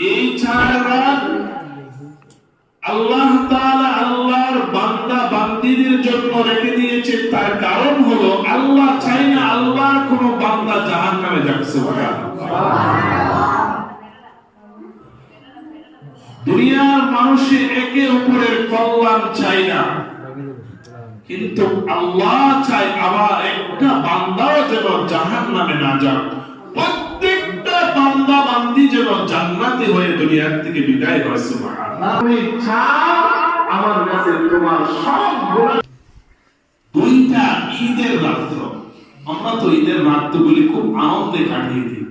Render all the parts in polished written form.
এই 4 রাত আল্লাহ তাআলা আল্লাহর বান্দা বান্দীদের জন্য রেখে দিয়েছে। তার কারণ হলো আল্লাহ চায় না আল্লাহর কোন বান্দা জাহান্নামে যাক। সুবহানাল্লাহ। দুনিয়ার মানুষে একে অপরের কল্যাণ চায় না, কিন্তু আল্লাহ চায় আমার একটা বান্দাও যেন জাহান্নামে না যাক, প্রত্যেকটা বান্দা বান্দি যেন জান্নাতি হয়ে দুনিয়া থেকে বিদায় হয়। সুবহানাল্লাহ। আমি চাই আমার কাছে তোমার সব গুনাহ। দুইটা ঈদের রাত্র, আমরা তো ঈদের রাতগুলি খুব আনন্দে কাটিয়ে দিই।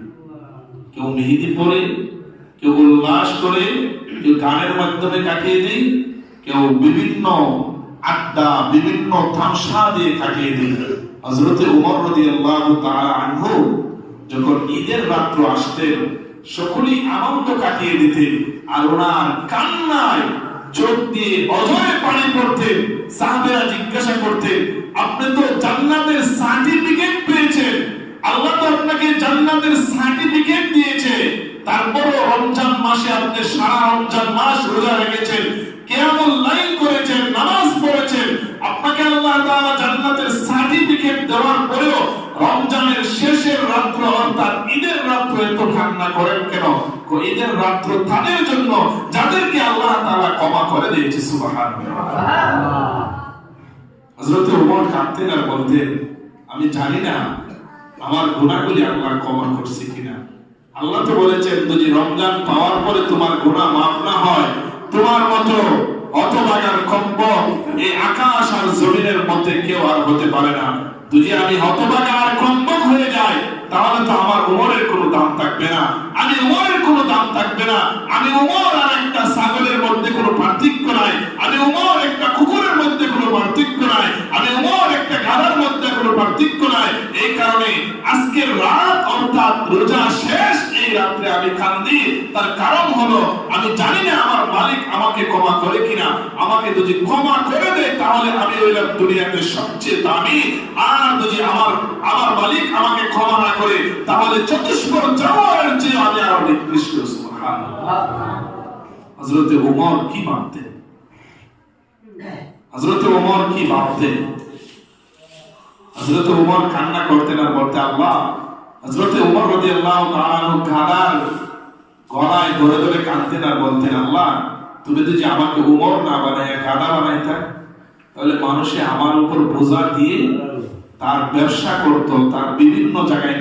কেউ মেহেদি পরে, কেউ উল্লাস করে, কেউ গানের মাধ্যমে কাটিয়ে দেই, কেউ বিভিন্ন আড্ডা, বিভিন্ন তামসা দিয়ে কাটিয়ে দেই। হযরত ওমর রাদিয়াল্লাহু তাআলা আনহু যখন ঈদের রাত্র আসতেন, সকলেই আনন্দ কাটিয়ে দিতেন, আর ওনার কান্নায় চোখ দিয়ে অঝরে পানি পড়তে। সাহাবেরা জিজ্ঞাসা করতেন, আপনি তো জান্নাতের সার্টিফিকেট পেয়েছেন, আল্লাহ তো আপনাকে জান্নাতের সার্টিফিকেট দিয়েছে, তারপরও রমজান মাসে আপনি সারা রমজান মাস রোজা রেখেছেন, কিয়ামুল লাইল করেছেন, নামাজ পড়েছেন, আপনাকে আল্লাহ তাআলা জান্নাতের সার্টিফিকেট দেওয়ার পরেও রমজানের শেষের রাত্র অর্থাৎ ঈদের রাত্র এত কান্না করেন কেন? ঈদের রাত্র তাদের জন্য যাদেরকে আল্লাহ তাআলা ক্ষমা করে দিয়েছে। সুবহানাল্লাহ। হযরত ওমর কাঁদতেন আর বলতেন, আমি জানি না আমার গুনাহগুলি আল্লাহ ক্ষমা করছে কিনা। আল্লাহ তো বলেছেন, যদি রমজান পাওয়ার পরে তোমার গুনাহ মাফ না হয়, তোমার মতো হতভাগার কম্প এই আকাশ আর জমিনের মধ্যে কেউ আর হতে পারে না। যদি আমি হতভাগা আর কম্পক হয়ে যাই, তাহলে তো আমার ওমরের কোনো দাম থাকবে না, আমি ওমরের কোনো দাম থাকবে না। আমি ওমর আর একটা ছাগলের মধ্যে কোনো পার্থক্য নাই, আমি ওমর একটা কুকুরের মধ্যে কোনো পার্থক্য নাই, আমি ওমর একটা গাধার মধ্যে কোনো পার্থক্য নাই। এই কারণে আজকের রাত অর্থাৎ রোজা শেষ এই রাত্রে আমি কান্দি। তার কারণ হলো আমি জানি না আমার মালিক আমাকে ক্ষমা করে কিনা। আমাকে যদি ক্ষমা করে দেয় তাহলে আমি হইলাম দুনিয়াতে সবচেয়ে দামি, আর যদি আমার মালিক আমাকে ক্ষমা না করে তাহলে চতুষ্পদ জানোয়ারের চেয়ে আমি আরো নিকৃষ্ট। সুবহানাল্লাহ। হযরত ওমর কি ভাবতেন? হযরত ওমর কি ভাবতেন? হযরত ওমর কান্না করতেন আর বলতেন, আল্লাহ, হযরত ওমর রাদিয়াল্লাহু তাআলা গাদার গলায় ধরে ধরে কাঁদতেন আর বলতেন, আল্লাহ, তুমি যদি আমাকে ওমর না বানায় গাদা বানাইতা, তাহলে মানুষে আমার উপর বোঝা দিয়ে তার ব্যবসা করত, তার বিভিন্ন জায়গায়